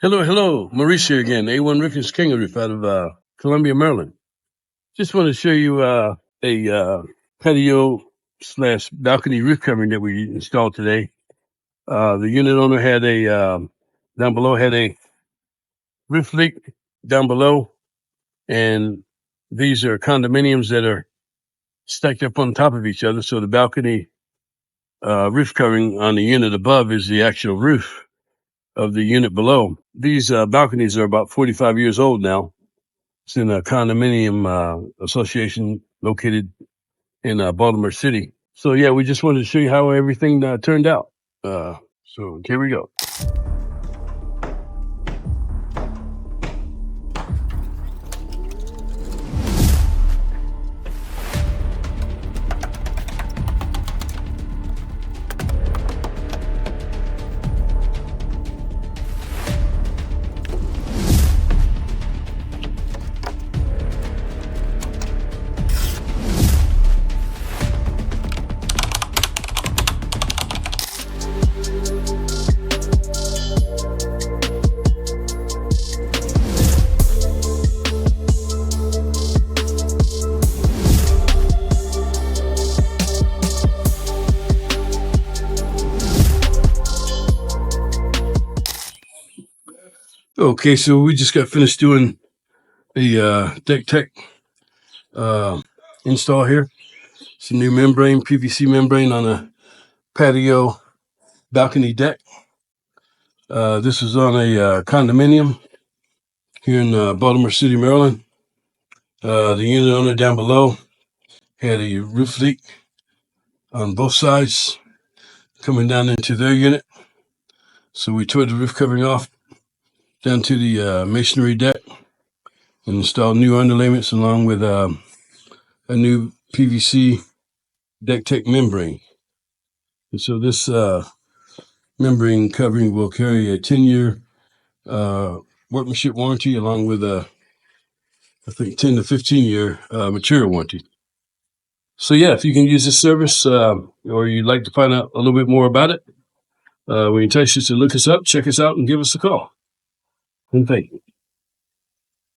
Hello, hello. Maurice here again. A1 Roofing's KangaRoof out of Columbia, Maryland. Just want to show you a patio slash balcony roof covering that we installed today. The unit owner had down below had a roof leak down below, and these are condominiums that are stacked up on top of each other. So the balcony roof covering on the unit above is the actual roof of the unit below. These balconies are about 45 years old now. It's in a condominium association located in Baltimore City. So yeah, we just wanted to show you how everything turned out. So here we go. Okay, so we just got finished doing the deck tech install here. It's a new membrane, PVC membrane on a patio balcony deck. This is on a condominium here in Baltimore City, Maryland. The unit owner down below had a roof leak on both sides coming down into their unit. So we tore the roof covering off down to the masonry deck and installed new underlayments along with a new PVC deck tech membrane. And so this membrane covering will carry a 10-year workmanship warranty along with I think 10 to 15-year material warranty. So yeah, if you can use this service or you'd like to find out a little bit more about it, we entice you to look us up, check us out, and give us a call. And thank you.